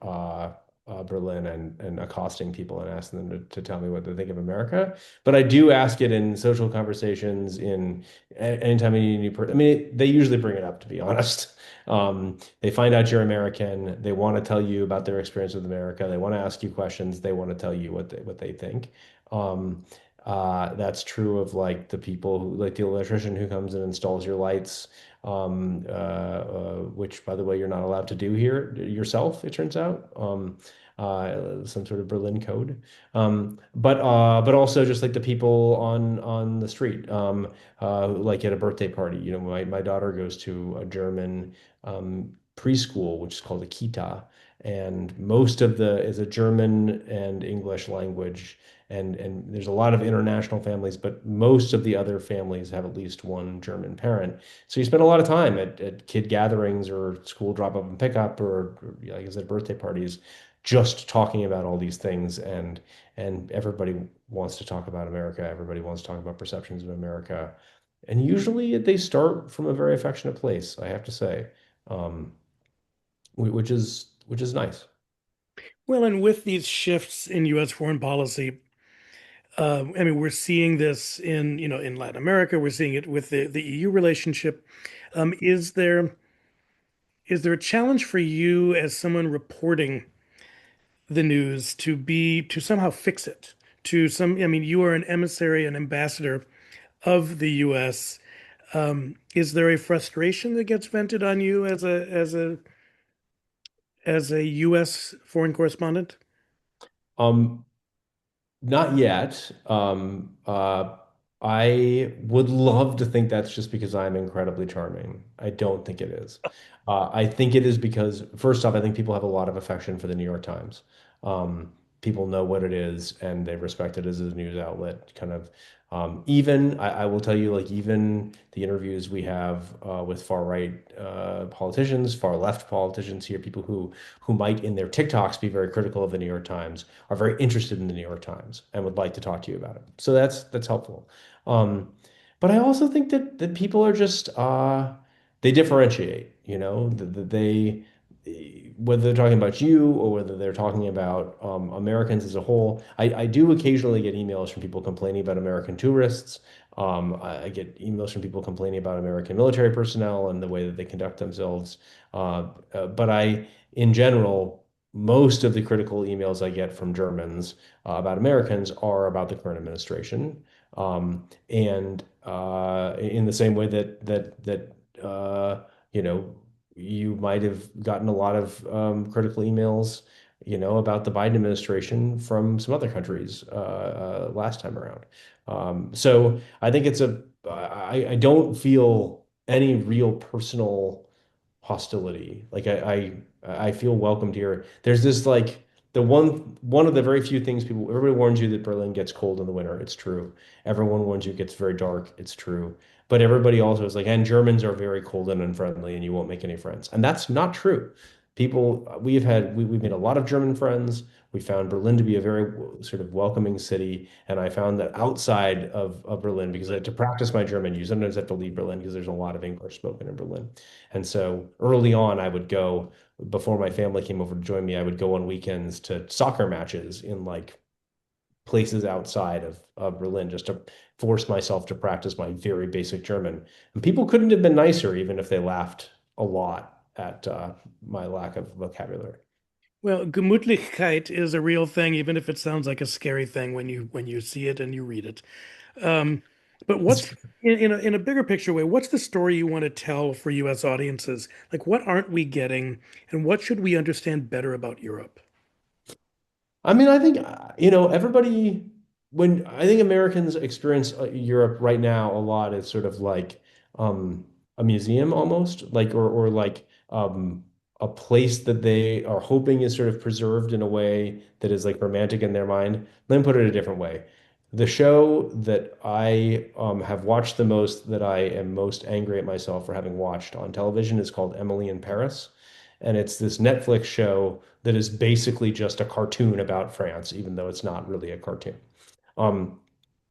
Berlin and accosting people and asking them to tell me what they think of America. But I do ask it in social conversations, anytime I need a new person. I mean, they usually bring it up, to be honest. They find out you're American. They want to tell you about their experience with America. They want to ask you questions. They want to tell you what they think. Um, that's true of like the people who, like the electrician who comes and installs your lights, which, by the way, you're not allowed to do here yourself, it turns out. Some sort of Berlin code. But also just like the people on the street, like at a birthday party. My daughter goes to a German preschool, which is called a Kita. and most of the is a German and English language, and there's a lot of international families, but most of the other families have at least one German parent. So you spend a lot of time at kid gatherings or school drop up and pick up or like I said, birthday parties, just talking about all these things, and everybody wants to talk about America. Everybody wants to talk about perceptions of America. And usually they start from a very affectionate place, I have to say, um, which is nice. Well, and with these shifts in U.S. foreign policy, I mean, we're seeing this in, in Latin America. We're seeing it with the EU relationship. Is there a challenge for you as someone reporting the news to somehow fix it? I mean, you are an emissary, an ambassador of the U.S. Is there a frustration that gets vented on you as a U.S. foreign correspondent? Um, Not yet. I would love to think that's just because I'm incredibly charming. I don't think it is. I think it is because, first off, I think people have a lot of affection for the New York Times. People know what it is and they respect it as a news outlet. Kind of, even I will tell you, like even the interviews we have with far right politicians, far left politicians here, people who might in their TikToks be very critical of the New York Times are very interested in the New York Times and would like to talk to you about it. So that's helpful. Um, but I also think that people are just they differentiate, that they whether they're talking about you or whether they're talking about Americans as a whole. I do occasionally get emails from people complaining about American tourists. I get emails from people complaining about American military personnel and the way that they conduct themselves. But in general, most of the critical emails I get from Germans about Americans are about the current administration. And in the same way that you might have gotten a lot of critical emails, about the Biden administration from some other countries last time around. So I think I don't feel any real personal hostility. Like I feel welcomed here. There's this like one of the very few things everybody warns you that Berlin gets cold in the winter. It's true. Everyone warns you it gets very dark. It's true. But everybody also is like, and Germans are very cold and unfriendly, and you won't make any friends. And that's not true. We've made a lot of German friends. We found Berlin to be a very sort of welcoming city, and I found that outside of Berlin, because to practice my German, you sometimes have to leave Berlin because there's a lot of English spoken in Berlin. And so early on, I would go, before my family came over to join me, I would go on weekends to soccer matches in like places outside of Berlin just to force myself to practice my very basic German. And people couldn't have been nicer, even if they laughed a lot at my lack of vocabulary. Well, Gemütlichkeit is a real thing, even if it sounds like a scary thing when you see it and you read it. Um, but It's what's in a bigger picture way, what's the story you want to tell for U.S. audiences? Like, what aren't we getting, and what should we understand better about Europe? I mean, I think, when I think Americans experience Europe right now a lot is sort of like a museum almost, like, or like a place that they are hoping is sort of preserved in a way that is like romantic in their mind. Let me put it a different way. The show that I have watched the most, that I am most angry at myself for having watched on television, is called Emily in Paris. And it's this Netflix show that is basically just a cartoon about France, even though it's not really a cartoon. Um,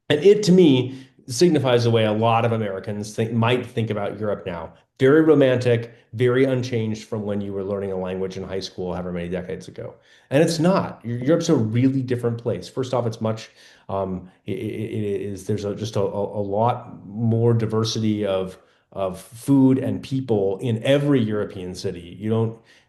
and it, to me, signifies the way a lot of Americans might think about Europe now. Very romantic, very unchanged from when you were learning a language in high school, however many decades ago. And it's not. Europe's a really different place. First off, it's much, it is, there's just a lot more diversity of food and people in every European city. You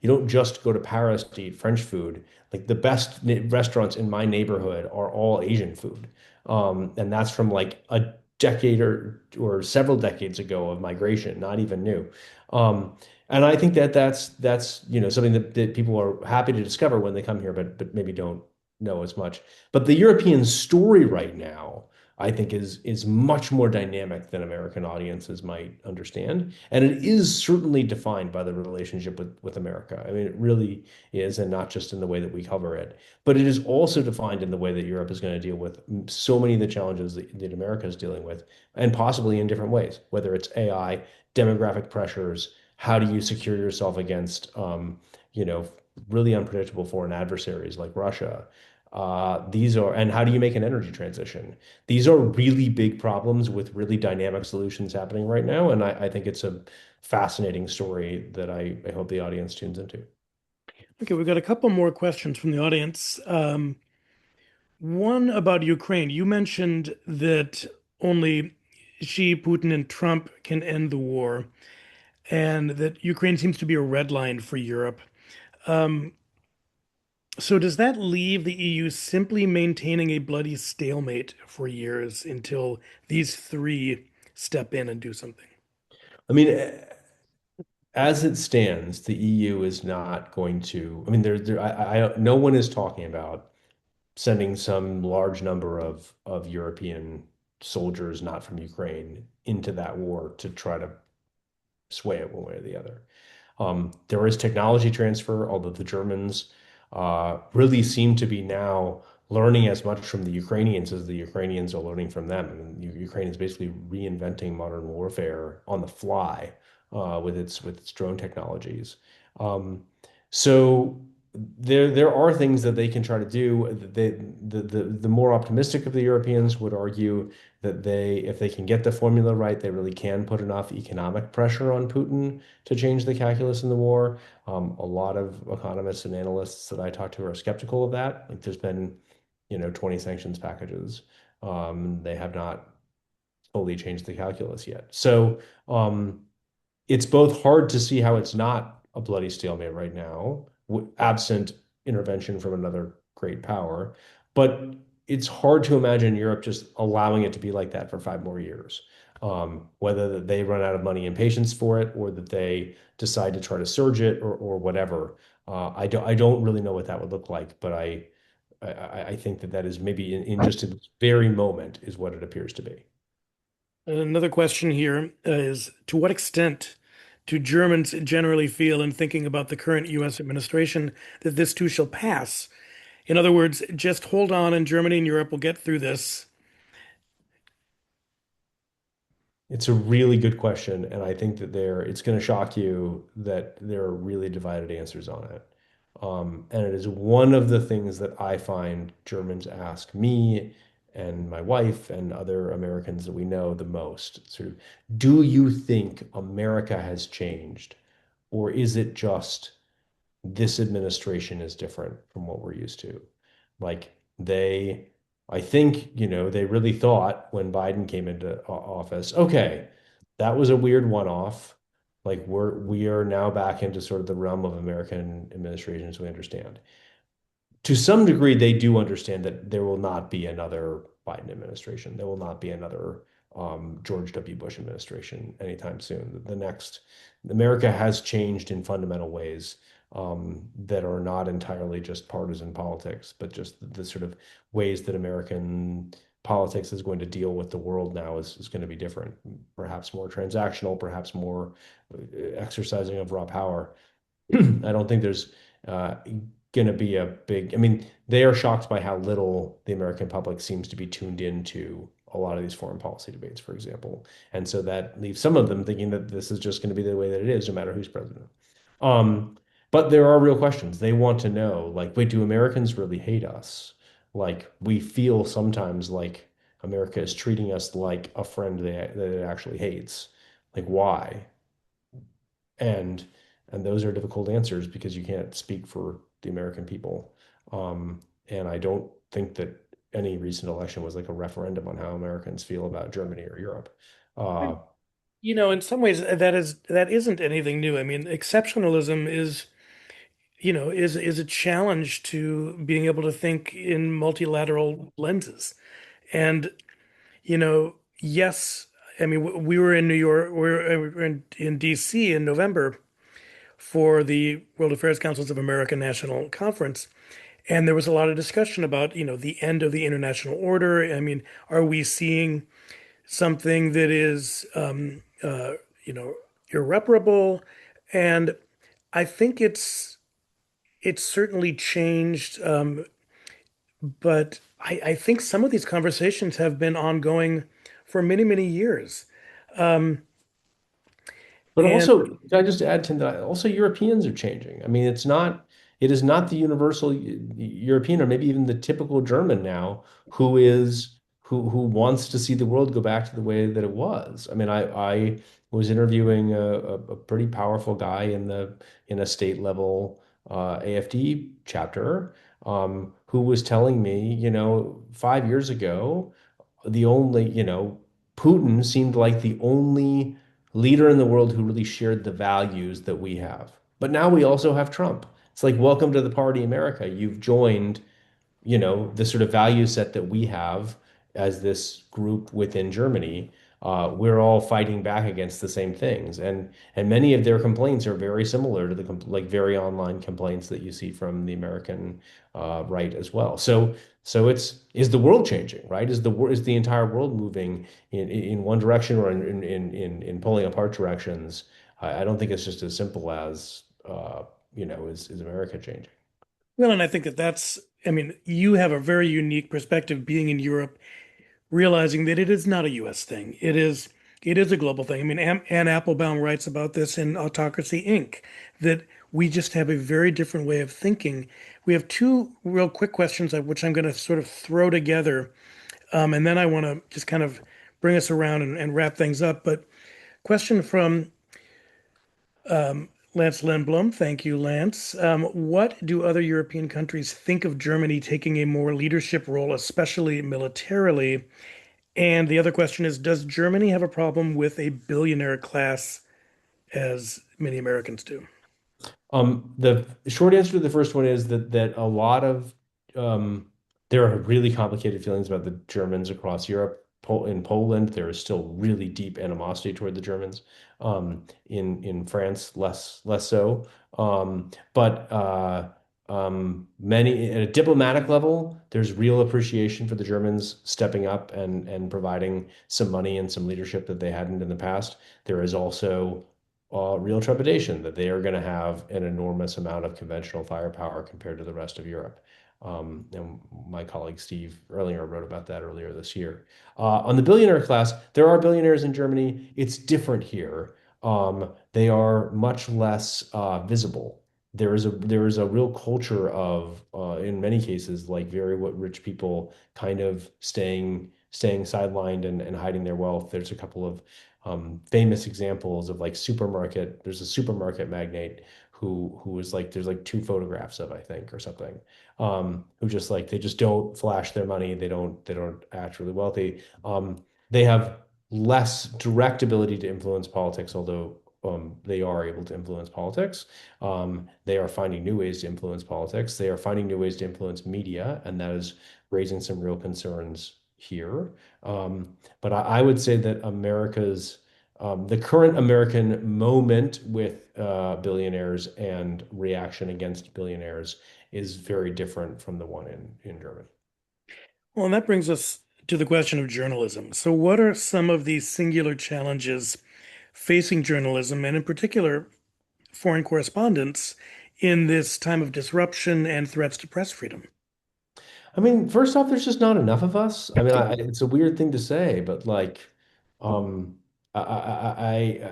don't just go to Paris to eat French food. Like the best restaurants in my neighborhood are all Asian food. And that's from like a decade or several decades ago of migration, not even new. And I think that's something that people are happy to discover when they come here, but maybe don't know as much. But the European story right now, I think is much more dynamic than American audiences might understand. And it is certainly defined by the relationship with America. I mean, it really is, and not just in the way that we cover it, but it is also defined in the way that Europe is going to deal with so many of the challenges that America is dealing with, and possibly in different ways, whether it's AI, demographic pressures, how do you secure yourself against, you know, really unpredictable foreign adversaries like Russia. These are, and how do you make an energy transition? These are really big problems with really dynamic solutions happening right now. And I think it's a fascinating story that I hope the audience tunes into. Okay, we've got a couple more questions from the audience. One about Ukraine. You mentioned that only Xi, Putin, and Trump can end the war, and that Ukraine seems to be a red line for Europe. Um, so does that leave the EU simply maintaining a bloody stalemate for years until these three step in and do something? I mean, as it stands, the EU is not going to, I mean, no one is talking about sending some large number of European soldiers not from Ukraine into that war to try to sway it one way or the other. There is technology transfer, although the Germans really seem to be now learning as much from the Ukrainians as the Ukrainians are learning from them. And Ukraine is basically reinventing modern warfare on the fly with its drone technologies. Um, so there are things that they can try to do. The more optimistic of the Europeans would argue that if they can get the formula right, they really can put enough economic pressure on Putin to change the calculus in the war. A lot of economists and analysts that I talk to are skeptical of that. Like there's been, 20 sanctions packages. They have not fully changed the calculus yet. So it's both hard to see how it's not a bloody stalemate right now, absent intervention from another great power, but it's hard to imagine Europe just allowing it to be like that for 5 more years. Whether that they run out of money and patience for it, or that they decide to try to surge it, or whatever. I don't really know what that would look like, but I think that is maybe in just in this very moment is what it appears to be. Another question here is to what extent do Germans generally feel in thinking about the current US administration that this too shall pass? In other words, just hold on and Germany and Europe will get through this. It's a really good question, and I think that it's going to shock you that there are really divided answers on it. And it is one of the things that I find Germans ask me and my wife and other Americans that we know the most. Sort of, do you think America has changed, or is it just this administration is different from what we're used to? Like I think, they really thought when Biden came into office, okay, that was a weird one-off. Like we are now back into sort of the realm of American administrations we understand. To some degree, they do understand that there will not be another Biden administration. There will not be another George W. Bush administration anytime soon. America has changed in fundamental ways that are not entirely just partisan politics, but just the sort of ways that American politics is going to deal with the world now is going to be different, perhaps more transactional, perhaps more exercising of raw power. I don't think there's going to be a big, I mean, they are shocked by how little the American public seems to be tuned into a lot of these foreign policy debates, for example. And so that leaves some of them thinking that this is just going to be the way that it is, no matter who's president. But there are real questions. They want to know, like, wait, do Americans really hate us? Like, we feel sometimes like America is treating us like a friend that it actually hates. Like, why? And those are difficult answers because you can't speak for the American people. And I don't think that any recent election was like a referendum on how Americans feel about Germany or Europe. Uh, In some ways that isn't anything new. I mean, exceptionalism is a challenge to being able to think in multilateral lenses. And yes, I mean we were in New York, we were in DC in November for the World Affairs Councils of America National Conference. And there was a lot of discussion about, the end of the international order. I mean, are we seeing something that is, irreparable? And I think it's certainly changed, but I think some of these conversations have been ongoing for many, many years. But And also, can I just add to that? Also, Europeans are changing. I mean, it is not the universal European or maybe even the typical German now who wants to see the world go back to the way that it was. I mean, I was interviewing a pretty powerful guy in a state level AFD chapter who was telling me, 5 years ago the only, Putin seemed like the only leader in the world who really shared the values that we have. But now we also have Trump. It's like, welcome to the party, America. You've joined, the sort of value set that we have as this group within Germany. We're all fighting back against the same things, and many of their complaints are very similar to the like very online complaints that you see from the American right as well. So is the world changing, right? Is the entire world moving in one direction or in pulling apart directions? I don't think it's just as simple as is America changing? well, and I think I mean, you have a very unique perspective being in Europe, realizing that it is not a US thing. It is a global thing. I mean, Anne Applebaum writes about this in Autocracy Inc., that we just have a very different way of thinking. We have two real quick questions, which I'm going to sort of throw together, and then I want to just kind of bring us around and wrap things up. But question from Lance Lindblom. Thank you, Lance. What do other European countries think of Germany taking a more leadership role, especially militarily? And the other question is, does Germany have a problem with a billionaire class as many Americans do? The short answer to the first one is that a lot of um, there are really complicated feelings about the Germans across Europe. In Poland, there is still really deep animosity toward the Germans. In France, less so. But many at a diplomatic level, there's real appreciation for the Germans stepping up and providing some money and some leadership that they hadn't in the past. There is also real trepidation that they are going to have an enormous amount of conventional firepower compared to the rest of Europe. And my colleague Steve earlier wrote about that earlier this year. On the billionaire class, there are billionaires in Germany. It's different here. They are much less visible. There is a real culture of, in many cases, like very what rich people kind of staying sidelined and hiding their wealth. There's a couple of famous examples of like supermarket. There's a supermarket magnate who was like there's like two photographs of I think or something. Who just like they just don't flash their money. They don't act really wealthy. They have less direct ability to influence politics, although they are able to influence politics. They are finding new ways to influence politics. They are finding new ways to influence media, and that is raising some real concerns here. But I would say that the current American moment with billionaires and reaction against billionaires is very different from the one in Germany. Well, and that brings us to the question of journalism. So, what are some of these singular challenges facing journalism, and in particular, foreign correspondents, in this time of disruption and threats to press freedom? I mean, first off, there's just not enough of us. I mean, it's a weird thing to say, but like, um, I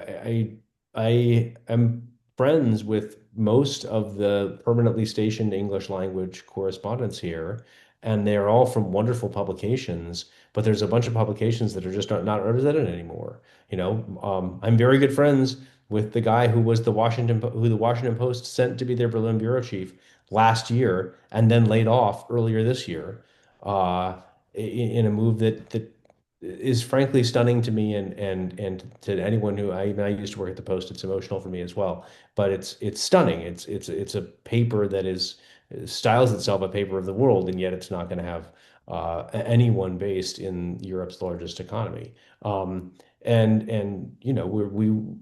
am friends with most of the permanently stationed English language correspondents here, and they're all from wonderful publications. But there's a bunch of publications that are just not represented anymore. I'm very good friends with the guy who the Washington Post sent to be their Berlin bureau chief last year and then laid off earlier this year in a move that is frankly stunning to me and to anyone who I used to work at the Post. It's emotional for me as well, but it's stunning. It's a paper that is styles itself a paper of the world, and yet it's not going to have anyone based in Europe's largest economy. And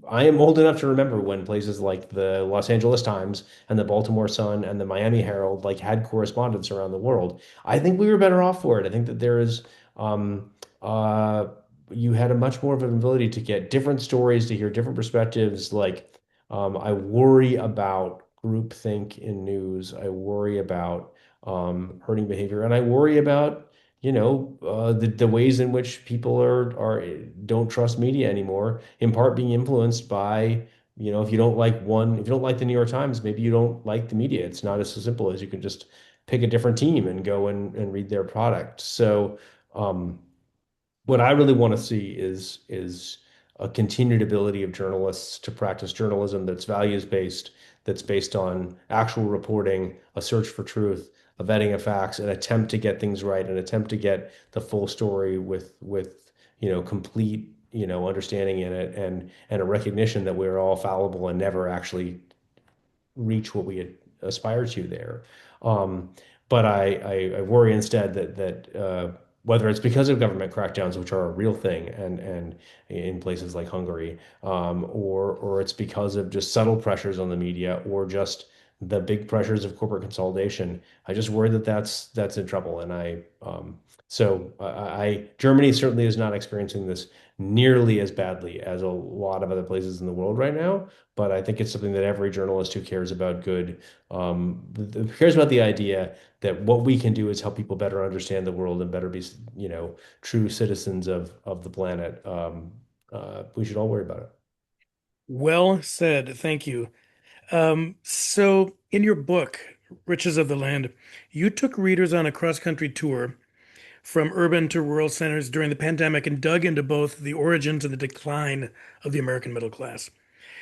I am old enough to remember when places like the Los Angeles Times and the Baltimore Sun and the Miami Herald like had correspondents around the world. I think we were better off for it. I think that there is um uh you had a much more of an ability to get different stories, to hear different perspectives. I worry about groupthink in news. I worry about herding behavior, and I worry about the ways in which people are don't trust media anymore, in part being influenced by, if you don't like if you don't like the New York Times, maybe you don't like the media. It's not as so simple as you can just pick a different team and go and read their product. So, um, what I really want to see is a continued ability of journalists to practice journalism that's values based, that's based on actual reporting, a search for truth, a vetting of facts, an attempt to get things right, an attempt to get the full story with complete understanding in it, and a recognition that we're all fallible and never actually reach what we aspire to there. Um, but I worry instead that whether it's because of government crackdowns, which are a real thing, and in places like Hungary, or it's because of just subtle pressures on the media, or just the big pressures of corporate consolidation. I just worry that that's in trouble, and Germany certainly is not experiencing this nearly as badly as a lot of other places in the world right now, but I think it's something that every journalist who cares about good, cares about the idea that what we can do is help people better understand the world and better be, true citizens of the planet. We should all worry about it. Well said. Thank you. So, in your book, Riches of the Land, you took readers on a cross-country tour from urban to rural centers during the pandemic and dug into both the origins and the decline of the American middle class.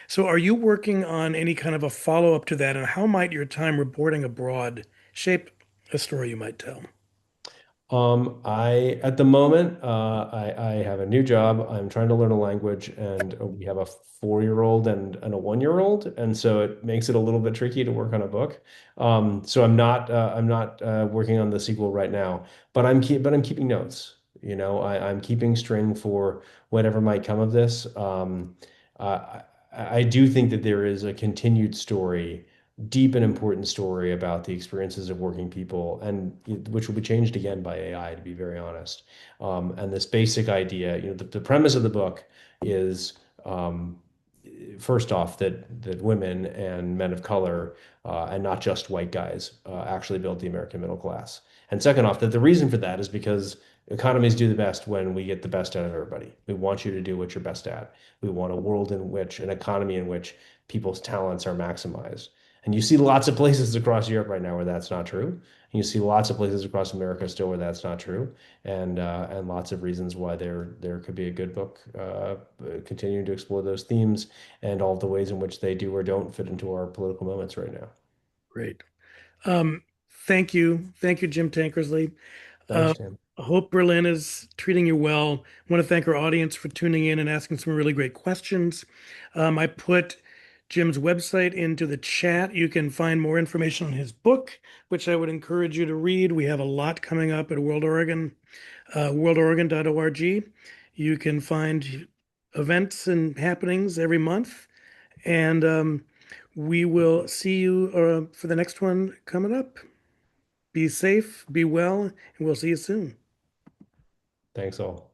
So, are you working on any kind of a follow-up to that, and how might your time reporting abroad shape a story you might tell? At the moment, I have a new job. I'm trying to learn a language, and we have a 4-year-old and a 1-year-old, and so it makes it a little bit tricky to work on a book. So I'm not working on the sequel right now, but I'm keeping notes. I'm keeping string for whatever might come of this. I do think that there is a continued story, deep and important story about the experiences of working people, and which will be changed again by AI, to be very honest. And this basic idea, the premise of the book is, um, first off, that women and men of color, and not just white guys, actually built the American middle class. And second off, that the reason for that is because economies do the best when we get the best out of everybody. We want you to do what you're best at. We want a world in which, an economy in which people's talents are maximized. And you see lots of places across Europe right now where that's not true. And you see lots of places across America still where that's not true, and lots of reasons why there could be a good book continuing to explore those themes and all the ways in which they do or don't fit into our political moments right now. Great. Um, Thank you. Thank you, Jim Tankersley. Thanks, Uh, Tim. I hope Berlin is treating you well. I want to thank our audience for tuning in and asking some really great questions. I put Jim's website into the chat. You can find more information on his book, which I would encourage you to read. We have a lot coming up at World Oregon, worldoregon.org. You can find events and happenings every month. And we will see you for the next one coming up. Be safe, be well, and we'll see you soon. Thanks all.